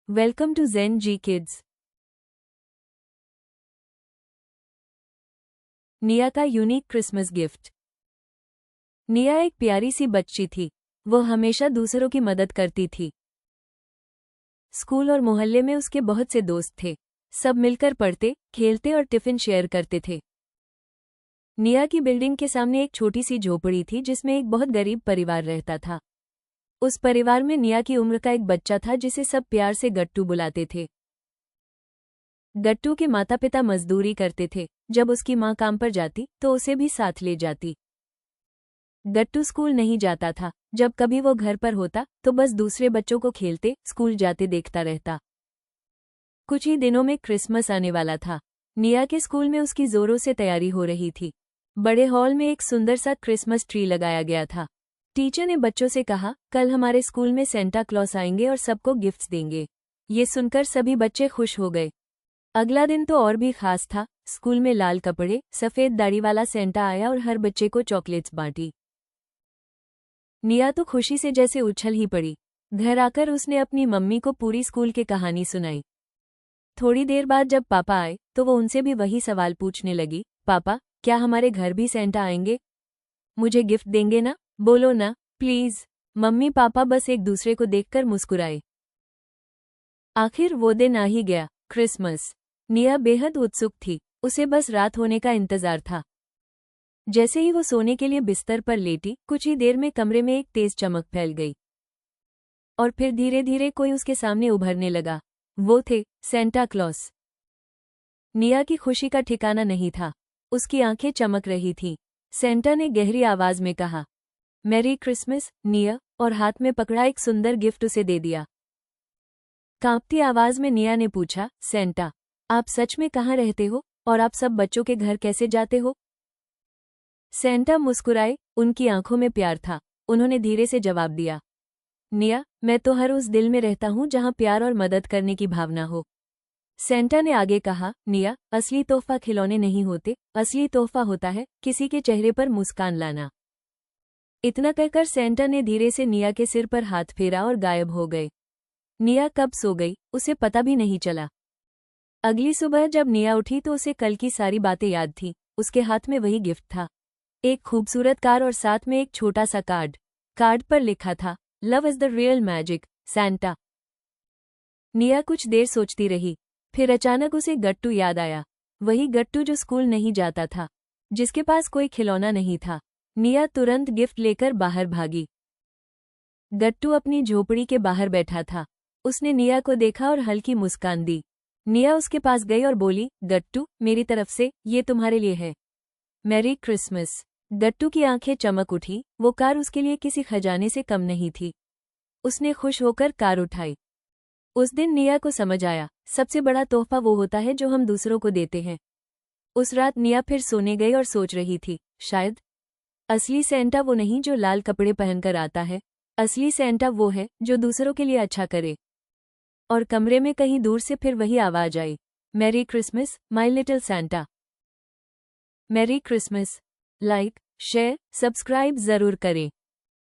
Welcome to Zen G Kids. निया का unique Christmas gift. निया एक प्यारी सी बच्ची थी। वो हमेशा दूसरों की मदद करती थी। स्कूल और मोहल्ले में उसके बहुत से दोस्त थे। सब मिलकर पढ़ते, खेलते और टिफिन शेयर करते थे। निया की बिल्डिंग के सामने एक छोटी सी झोपड़ी थी जिसमें एक बहुत गरीब परिवार रहता था। उस परिवार में निया की उम्र का एक बच्चा था जिसे सब प्यार से गट्टू बुलाते थे। गट्टू के माता पिता मजदूरी करते थे। जब उसकी माँ काम पर जाती तो उसे भी साथ ले जाती। गट्टू स्कूल नहीं जाता था। जब कभी वो घर पर होता तो बस दूसरे बच्चों को खेलते, स्कूल जाते देखता रहता। कुछ ही दिनों में क्रिसमस आने वाला था। निया के स्कूल में उसकी जोरों से तैयारी हो रही थी। बड़े हॉल में एक सुंदर सा क्रिसमस ट्री लगाया गया था। टीचर ने बच्चों से कहा, कल हमारे स्कूल में सेंटा क्लॉस आएंगे और सबको गिफ्ट्स देंगे। ये सुनकर सभी बच्चे खुश हो गए। अगला दिन तो और भी खास था। स्कूल में लाल कपड़े, सफेद दाढ़ी वाला सेंटा आया और हर बच्चे को चॉकलेट्स बांटी। निया तो खुशी से जैसे उछल ही पड़ी। घर आकर उसने अपनी मम्मी को पूरी स्कूल की कहानी सुनाई। थोड़ी देर बाद जब पापा आए तो वो उनसे भी वही सवाल पूछने लगी, पापा, क्या हमारे घर भी सेंटा आएंगे? मुझे गिफ्ट देंगे ना? बोलो ना, प्लीज। मम्मी पापा बस एक दूसरे को देखकर मुस्कुराए। आखिर वो दिन आ ही गया, क्रिसमस। निया बेहद उत्सुक थी। उसे बस रात होने का इंतजार था। जैसे ही वो सोने के लिए बिस्तर पर लेटी, कुछ ही देर में कमरे में एक तेज चमक फैल गई और फिर धीरे धीरे कोई उसके सामने उभरने लगा। वो थे सेंटा क्लॉस। निया की खुशी का ठिकाना नहीं था। उसकी आंखें चमक रही थीं। सेंटा ने गहरी आवाज में कहा, मैरी क्रिसमस, निया, और हाथ में पकड़ा एक सुंदर गिफ्ट उसे दे दिया। कांपती आवाज में निया ने पूछा, सेंटा, आप सच में कहाँ रहते हो और आप सब बच्चों के घर कैसे जाते हो? सेंटा मुस्कुराए, उनकी आंखों में प्यार था। उन्होंने धीरे से जवाब दिया, निया, मैं तो हर उस दिल में रहता हूँ जहाँ प्यार और मदद करने की भावना हो। सेंटा ने आगे कहा, निया, असली तोहफा खिलौने नहीं होते, असली तोहफा होता है किसी के चेहरे पर मुस्कान लाना। इतना कहकर सेंटा ने धीरे से निया के सिर पर हाथ फेरा और गायब हो गए। निया कब सो गई, उसे पता भी नहीं चला। अगली सुबह जब निया उठी तो उसे कल की सारी बातें याद थी। उसके हाथ में वही गिफ्ट था, एक खूबसूरत कार और साथ में एक छोटा सा कार्ड। कार्ड पर लिखा था, love is the real magic, Santa. निया कुछ देर सोचती रही। फिर अचानक उसे गट्टू याद आया। वही गट्टू जो स्कूल नहीं जाता था, जिसके पास कोई खिलौना नहीं था। निया तुरंत गिफ्ट लेकर बाहर भागी। गट्टू अपनी झोपड़ी के बाहर बैठा था। उसने निया को देखा और हल्की मुस्कान दी। निया उसके पास गई और बोली, गट्टू, मेरी तरफ से ये तुम्हारे लिए है। Merry Christmas. गट्टू की आंखें चमक उठी। वो कार उसके लिए किसी खजाने से कम नहीं थी। उसने खुश होकर कार उठाई। उस दिन निया को समझ आया, सबसे बड़ा तोहफा वो होता है जो हम दूसरों को देते हैं। उस रात निया फिर सोने गई और सोच रही थी, शायद असली सेंटा वो नहीं जो लाल कपड़े पहनकर आता है। असली सेंटा वो है जो दूसरों के लिए अच्छा करे। और कमरे में कहीं दूर से फिर वही आवाज आई, merry Christmas, my little Santa. Merry Christmas. Like, share, subscribe जरूर करें।